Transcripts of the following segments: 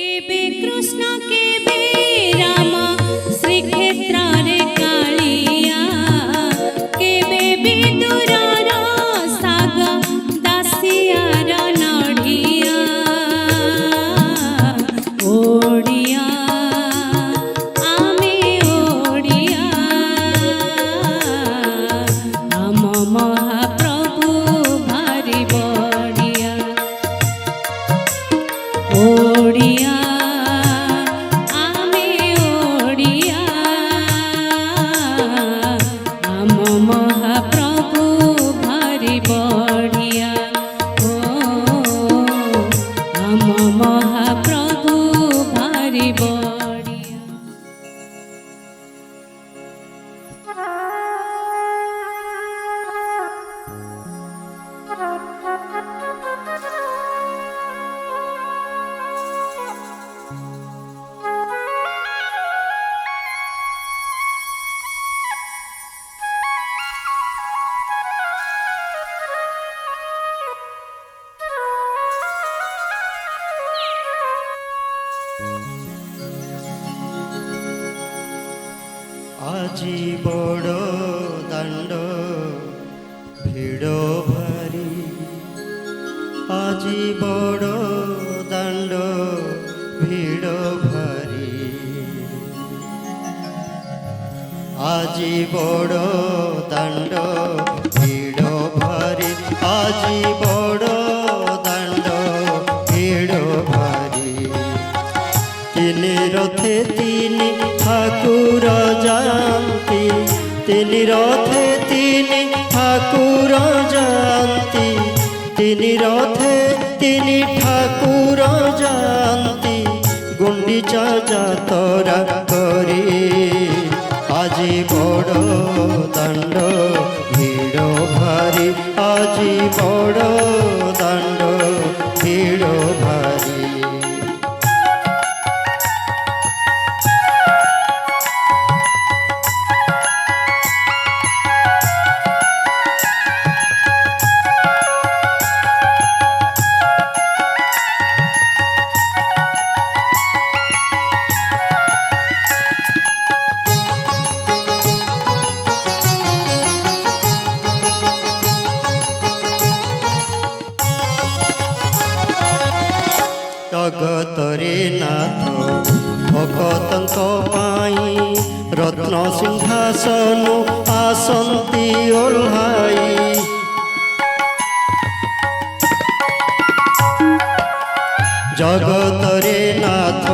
केबे कृष्ण केबे राम श्रीक्षेत्र कालिया केबे विदुरर साग दासियार नढ़िया ओडिया आमे ओडिया आम महाप्रभु भारी बड़िया ओडिया आमे ओडिया आम महाप्रभु भारी बड़िया ओ आम महाप्रभु भारी बड़िया। আজি বড় দাণ্ড ভিড় ভারি আজি বড় দাণ্ড ভিড় ভারি আজি বড় দাণ্ড ভিড় ভারি আজি বড় দাণ্ড ভিড় ভারি তিনি রথে তিনি ঠাকুর যান্তি তিনি রথে তিনি ঠাকুর যান্তি তিনি রথে তিনি ঠাকুর যান্তি গুন্ডিচা যাতরা করি আজি বড় দাণ্ড ভিড় ভারি আজি বড় দাণ্ড ভিড় ভারি। জগতরে নাথ ভকতଙ୍କ ପାଇଁ রত্ন সিংহাসন আসন্তি ওল্হাই জগতরে নাথ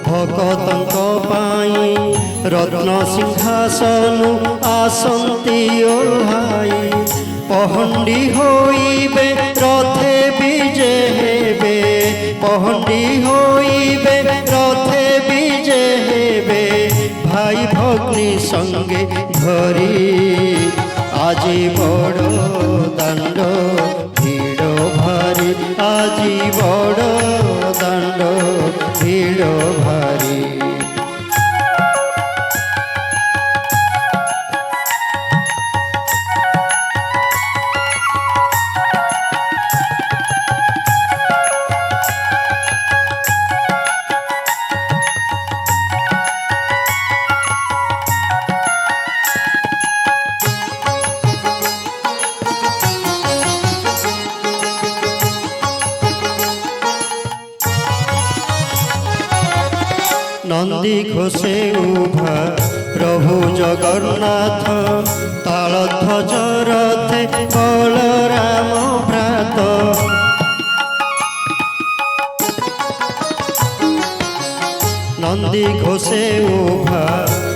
ভকতଙ୍କ ପାଇଁ রত্ন সিংহাসন আসন্তি ওল্হাই পহণ্ডি হইবে রথে বিজে হেবে পহণ্ডি হইবে রথে বিজে হেবে ভাই ভগ্নী সঙ্গে ধরি আজি বড় দাণ্ড ভিড় ভারি আজি বড় দাণ্ড ভিড় ভারি। নন্দী ঘোষে উভা প্রভু জগন্নাথ তালধ্বজ রথে বলরাম ভ্রাত নন্দী ঘোষে উভা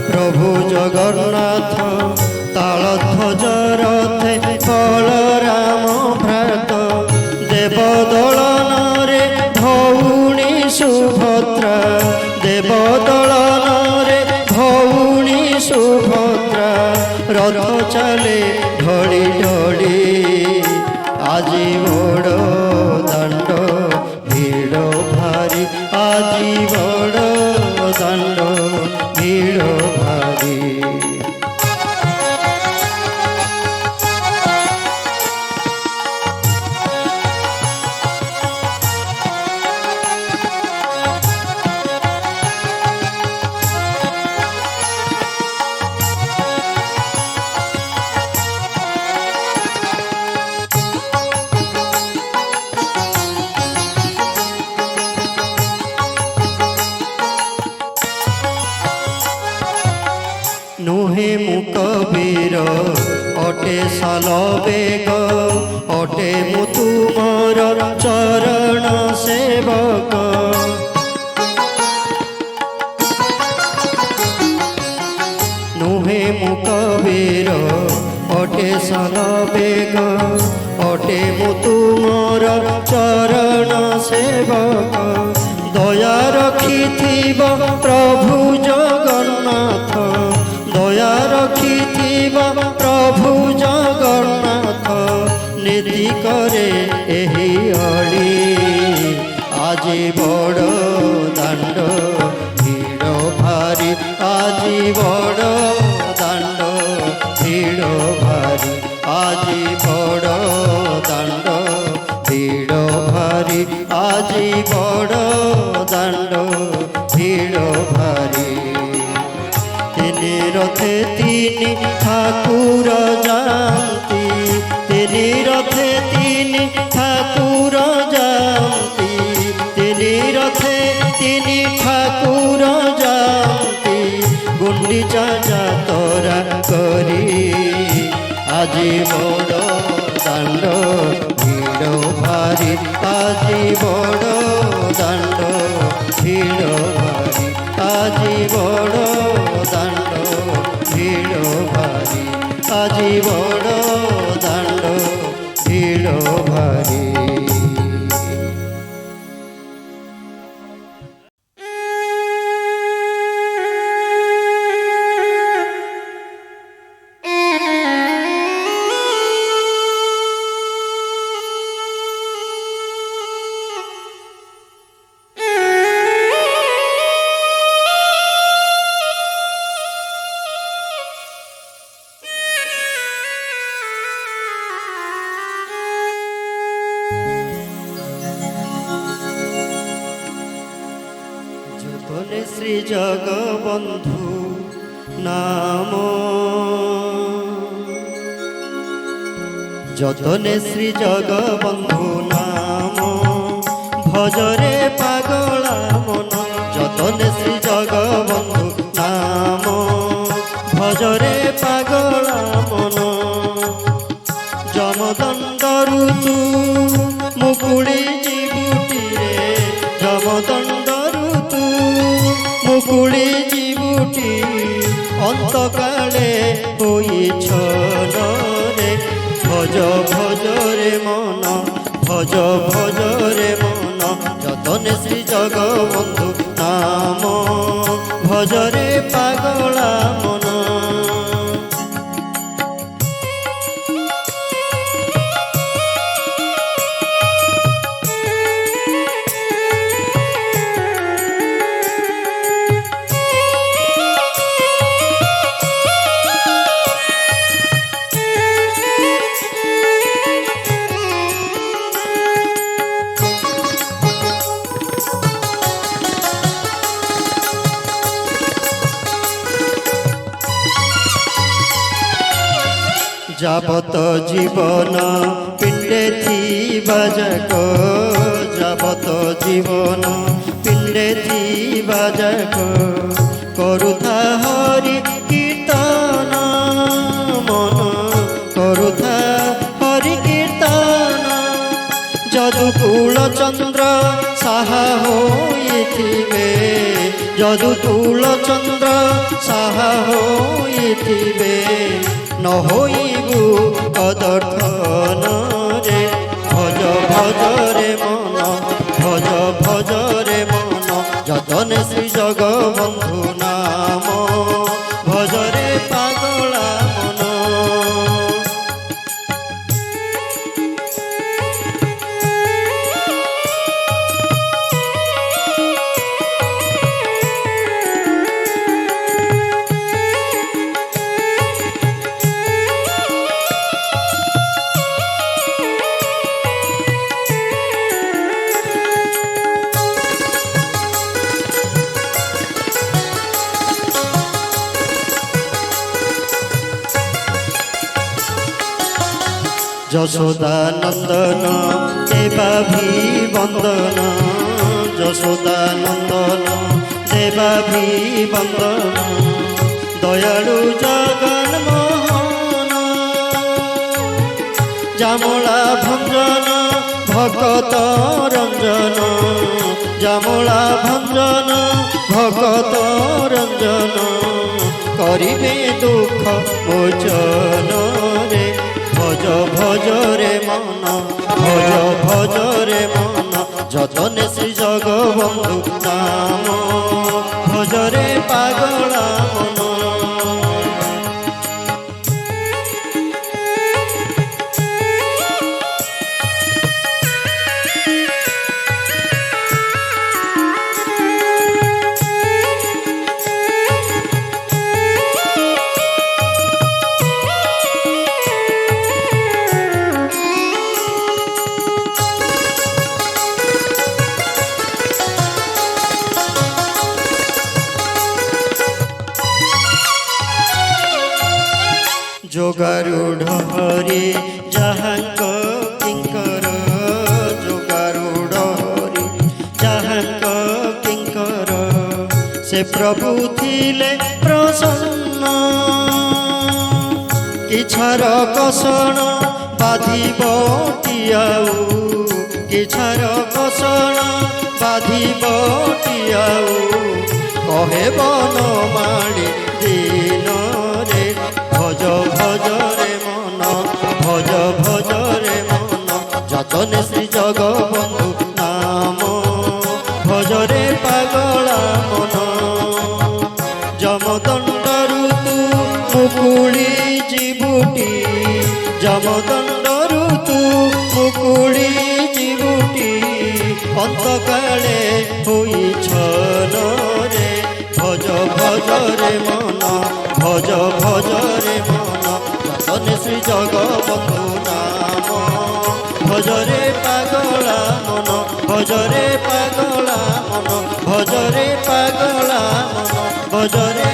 প্রভু জগন্নাথ তালধ্বজ রথে বলরাম ভ্রাত দেবদলନରେ ধৌণী সুভদ্রা দেবদলନରେ ভৌণী সুভদ্রা রথ চালে ঢলি ঢলি আজি বড় দাণ্ড ভিড় ভারি আজি বড় দাণ্ড ভিড় ভারি। কবির অটে সাল বেগ অটে মু তুমর চরণ সেবক নুহে মু কবির অটে সাল বেগ অটে মু তুমর চরণ সেবক দয়া রখিথিব প্রভু জগন্নাথ দয়া রখিথিব প্রভু জগন্নাথ নীতি করে ଏହି ଅଳି ଆଜି ବଡ଼ ଦାଣ୍ଡ ଭିଡ଼ ଭାରି ଆଜି ବଡ଼ ଦାଣ୍ଡ ଭିଡ଼ ଭାରି ଆଜି ବଡ଼ ଦାଣ୍ଡ ଭିଡ଼ ଭାରି ଆଜି ବଡ଼ ଦାଣ୍ଡ ଭିଡ଼ ଭାରି ତିନି ରଥେ ତିନି ଠାକୁର ଯାଆନ୍ତି ତିନି ରଥେ ତିନି ଠାକୁର ଯାଆନ୍ତି ତିନି ରଥେ ତିନି ଠାକୁର ଯାଆନ୍ତି ଗୁଣ୍ଡିଚା ଯାତରା କରି ଆଜି ବଡ଼ ଦାଣ୍ଡ ଭିଡ଼ ଭାରି ଆଜି ବଡ଼ ଦାଣ୍ଡ ଭିଡ଼ ଭାରି ଆଜି ବଡ଼ ଦାଣ୍ଡ ଭିଡ଼ ଭାରି ଆଜି ବଡ଼ ଦାଣ୍ଡ ଭିଡ଼ ଭାରି যতনে শ্রী জগবন্ধু নাম যতনে শ্রী জগবন্ধু নাম ভজরে পাগলা মন যতনে শ্রী জগবন্ধু নাম ভজরে পাগলা মন যমদণ্ড ঋতু মুকুড়ি জীবুটিরে যমদণ্ড ঋতু মুকুড়ি জীবুটি অন্তকালে হইছ রে ভজ ভজরে মন ভজ ভজরে মন যতনে শ্রী জগবন্ধু নাম ভজরে পাগলা মন যাবত জীবন পিণ্ডে থিবা যাক যাবত জীবন পিণ্ডে থিবা যাক করুথা হরি কীর্তন মন করুথা হরি কীর্তন যদুকুল চন্দ্র সাহা হইথিবে যদুকুল চন্দ্র সাহা হইথিবে নহইবু অদর্থন রে ভজ ভজরে মন ভজ ভজরে মন যতনে শ্রী জগবন্ধু নাম ভজরে পাগলা মন যশোদা নন্দন দেবাভি বন্দন যশোদা নন্দন দেবাভি বন্দন দয়ালু জগন্মোহন জামলা ভঞ্জন ভকত রঞ্জন জামলা ভঞ্জন ভকত রঞ্জন করিবে দুঃখ মোচন রে ভজ ভজ রে মন ভজ ভজ রে মন যতনে শ্রী জগবন্ধু নাম ভজরে পাগলা মন যোগারূঢ় হরি যাহাঙ্ক কিঙ্কর যোগারূঢ় হরি যাহাঙ্ক কিঙ্কর সে প্রভু থিলে প্রসন্ন কিছার কষণ বাঁধিব টিয়াউ কিছার কষণ বাঁধিব টিয়াউ কহে বনমালী দিন রে ভজ ভজ রে মন ভজ ভজ রে মন যতনে শ্রী জগবন্ধু নাম ভজরে পাগলা মন যমদণ্ড ঋতু মুকুলি জীবুটি যমদণ্ড ঋতু মুকুলি জীবুটি অন্তকালে হইছন রে ভজ ভজ রে মন ভজ ভজ রে মন যতনে শ্রী জগবন্ধু নাম ভজরে পাগলা মন ভজরে পাগলা মন ভজরে পাগলা মন ভজরে